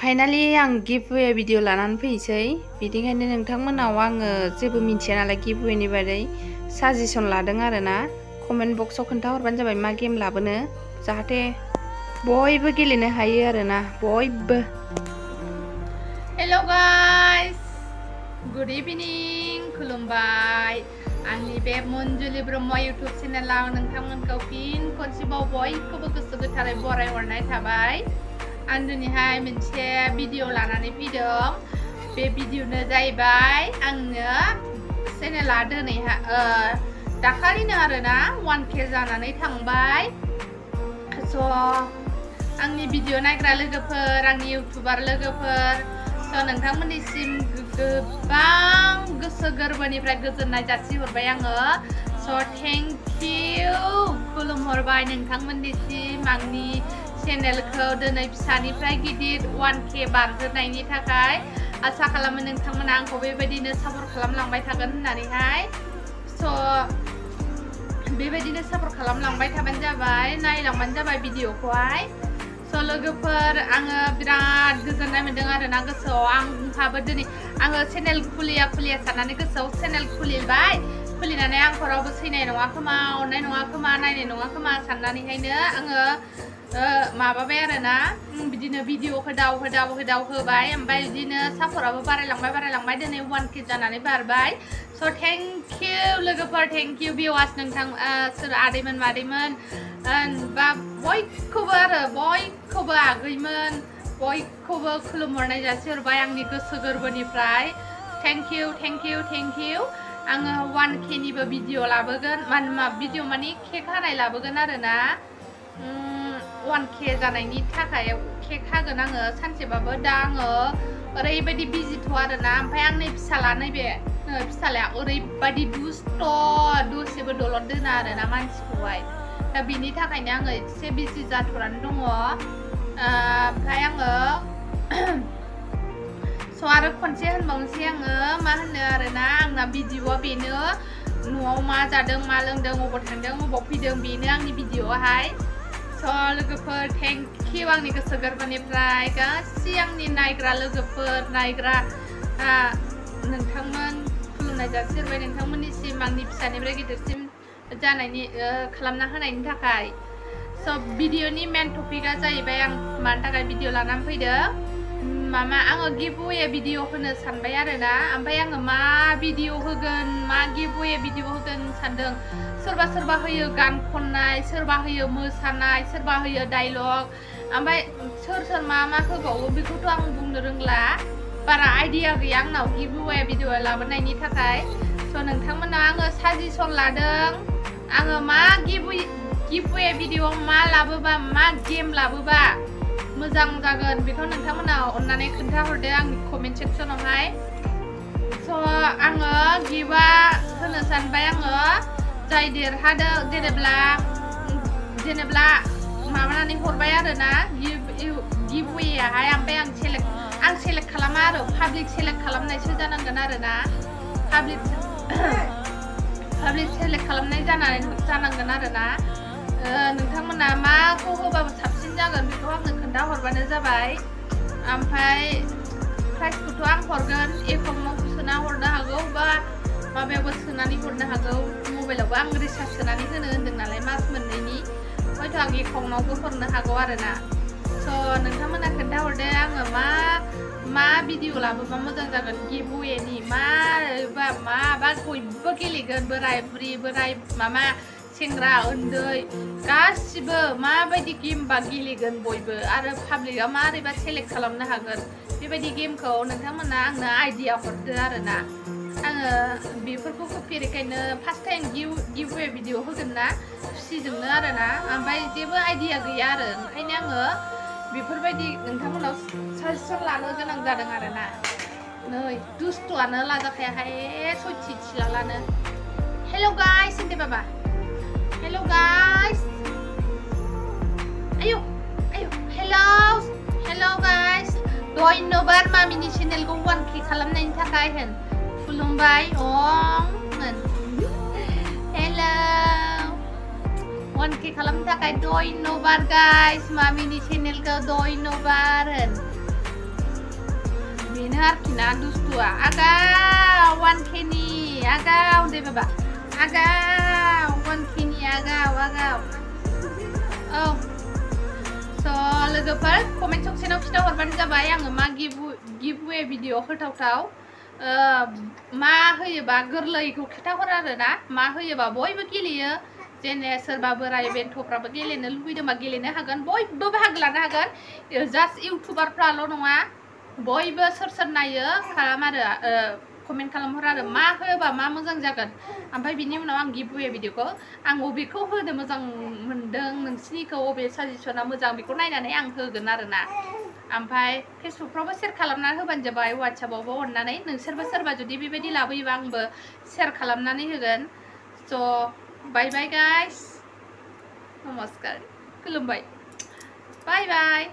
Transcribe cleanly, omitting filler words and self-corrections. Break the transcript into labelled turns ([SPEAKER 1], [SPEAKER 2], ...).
[SPEAKER 1] Finally आं गिभवे video लानानै फैसै बिदिखायनो नोंथांमोनाव आङो जेबो मिथिया नालाय गिभवेनि बारै साजेसन लादों आरोना कमेन्ट बक्सआव खोन्थाहरबानो जाबाय मा गेम लाबोनो जाहाथे बयबो गेलेनो हायो आरोना बयबो।
[SPEAKER 2] हेलो गाइस गुड इभिनिं खुलुमबाय आंनि बे मन्जुलि ब्रह्म इउटुब चेनेलाव नोंथांमोनखौ फिन खनसेबाव बयखौबो गोसो गोथारै बरायहरनाय थाबाय। आं दिनैहाय मोनसे भिडिअ लानानै फैदों। बे भिडिअनो जाहैबाय आंनो चेनेला दिनैहाय दाखालिनो आरोना 1K जानानै थांबाय। स' आंनि भिडिअ नायग्रा लोगोफोर आंनि इउटुबार लोगोफोर स' नोंथांमोननिसिम गोबां गोसो गोरबोनिफ्राय गोजोननाय जासिहरबाय आङो। स' थेंक इउ खुलुमहरबाय नोंथांमोननिसिम आंनि चेनेलखौ दिनै फिसानिफ्राय गिदिर 1K बारहोनायनि थाखाय। आसा खालामो नोंथांमोना आंखौ बेबायदिनो सापर्ट खालामलांबाय थागोन होननानैहाय। स' बेबायदिनो सापर्ट खालामलांबाय थाबानो जाबाय, नायलांबानो जाबाय भिडिअखौहाय। स' लोगोफोर आङो बिराद गोजोननाय मोन्दों आरोना गोसोआव। आंहाबो दिनै आङो चेनेल खुलिया साननानै गोसोआव चेनेल खुलिबाय। खुलिनानै आंखौ रावबो सैनाय नङा खोमा, अननाय नङा खोमा, नायनाय नङा खोमा साननानैहायनो आङो माबाबाय आरोना बिदिनो भिडिअ होदाव होबाय। ओमफ्राय बिदिनो सापर्टआबो बारायलांबाय दिनै 1K जानानै बारबाय। स' थेंक इउ लोगोफोर, थेंक इउ भिवार्स, नोंथां सोर आदैमोन मादैमोन बा बयखौबो आगैमोन बयखौबो खुलुमहरनाय जासिहरबाय आंनि गोसो गोरबोनिफ्राय। Thank you. आङो 1Kनिबो भिडिअ लाबोगोन, भिडिअ माने केक हानाय लाबोगोन आरोना। 1K जानायनि थाखाय केक हागोन आङो सानसेबाबो। दा आङो ओरैबायदि बिजिथ' आरोना। ओमफ्राय आंनि फिसाला नैबे फिसालाया ओरैबायदि दसेबो दलद दोना आरोना मानसिखौहाय। दा बेनि थाखायनो आङो एसे बिजि जाथ'नानै दङ। ओमफ्राय आङो स' आरो खनसे होनबावनोसै आङो मा होनो आरोना आंना भिडिअआ बेनो, न'आव मा जादों मा लोंदों अबाव थांदों अबाव फैदों बेनो आंनि भिडिअआहाय। स' लोगोफोर थेंक इउ आंनि गोसो गोरबोनिफ्राय गासै आंनि नायग्रा लोगोफोर, नायग्रा नोंथांमोन खुलुमनाय जासिहरबाय नोंथांमोननिसिम आंनि फिसानिफ्राय गिदिरसिम जानायनि खालामना होनायनि थाखाय। स' भिडिअनि मेन टपिकआ जाहैबाय आं मानि थाखाय भिडिअ लानानै फैदों। आङो गिभवे भिडिअ होनो सानबाय आरोना। ओमफ्राय आङो मा भिडिअ होगोन, मा गिभवे भिडिअ होगोन सानदों। सोरबा होयो गान खननाय, सोरबा होयो मोसानाय, सोरबा होयो डायलग। ओमफ्राय सोर मा होबावो बेखौथ' आं बुंनो रोंला, बारा आइडिया गैया आंनाव गिभवे भिडिअ लाबोनायनि थाखाय। स' नोंथांमोना आङो साजेसन लादों, आङो मा गिभवे भिडिअ मा लाबोबा, मा गेम लाबोबा मोजां जागोन बेखौ नोंथांमोना अननानै खोन्थाहरदो आंनि कमेन्ट सेक्सनावहाय। स' आङो गिभआ होनो सानबाय आङो जाय देरहादों जेनेब्ला माबानानै हरबाय आरोना गिभवेआहाय। ओमफ्राय आं सेलेक्ट खालामा आरो पाब्लिक सेलेक्ट खालामनायसो जानांगोन आरोना। पाब्लिक सेलेक्ट खालामनाय जानांगोन आरोना। नोंथांमोना माखौ होबाबो साबसिन जागोन बेखौ आंनो खोन्थाहरबानो जाबाय। ओमफ्राय प्राइजखौथ' आं हरगोन, एकाउन्टआव सोना हरनो हागौ बा माबायावबो सोनानै हरनो हागौ। मबाइलावबो आं रिसार्ज सोनानै होनो होन्दों नालाय मास मोननैनि, हयथ' आं एकाउन्टआवबो हरनो हागौ आरोना। स' नोंथांमोना खोन्थाहरदो आङो मा भिडिअ लाबोबा मोजां जागोन गिभवेनि। माबा बयबो गेलेगोन, बोराय बुरि सेंग्रा उन्दै गासिबो माबायदि गेमबा गेलेगोन बयबो। आरो पाब्लिकआ मारैबा सेलेक्ट खालामनो हागोन बेबायदि गेमखौ नोंथांमोना आंनो आइडिया हरदो आरोना। आङो बेफोरखौ होफेरैखायनो फार्स्ट टाइम गिभवे भिडिअ होगोन ना, खुसिजोंनो आरोना। ओमफ्राय जेबो आइडिया गैया आरो ओंखायनो आङो बेफोरबायदि नोंथांमोनाव साजेसन लानो गोनां जादों आरोना। नै दुस्थ'आनो लाजाखायाहाय सयथि थिलालानो। हेल' गाइस होनदे बाबा, हेल' गाइस, हेल' गाइस, धन्यबाद मामिनि चेनेलखौ 1K खालामनायनि थाखाय होन। खुलुमबाय होन। हेल' 1K खालामनो थाखाय धन्यबाद गाइस, मामिनि चेनेलखौ धन्यबाद होन। आरोखि ना दुस्तुआ आगाव 1K नि आगाव दे बाबा आगाव 1K नि आगाव औ स' लोगोफोर कमेन्ट सेक्सनाव खिन्थाहरबानो जाबाय आङो मा गिभवे भिडिअ होथावथाव मा होयोबा गोरलैखौ खिन्थाहर आरोना मा होयोबा बयबो गेलेयो जेने सोरबा बोराय बेन्थ'फ्राबो गेलेनो लुबैदोंबा गेलेनो हागोन बयबो बाहागो लानो हागोन जास्ट इउटुबारफ्राल' नङा बयबो सोर नायो खालाम आरो कमेन्ट खालामहर आरो मा होयोबा मा मोजां जागोन ओमफ्राय बिनि उनाव आं गिभवे भिडिअखौ आं अबेखौ होनो मोजां मोनदों नोंसिनिखौ अबे साजेसना मोजां बेखौ नायनानै आं होगोन आरोना ओमफ्राय फेसबुकफ्रावबो शेयार खालामना होबानो जाबाय वाट्सएपआवबो अननानै नोंसोरबो सोरबा जुदि बेबायदि लाबोयोबा आंबो शेयार खालामनानै होगोन स' बाय बाय गाइस नमस्कार खुलुमबाय बाय बाय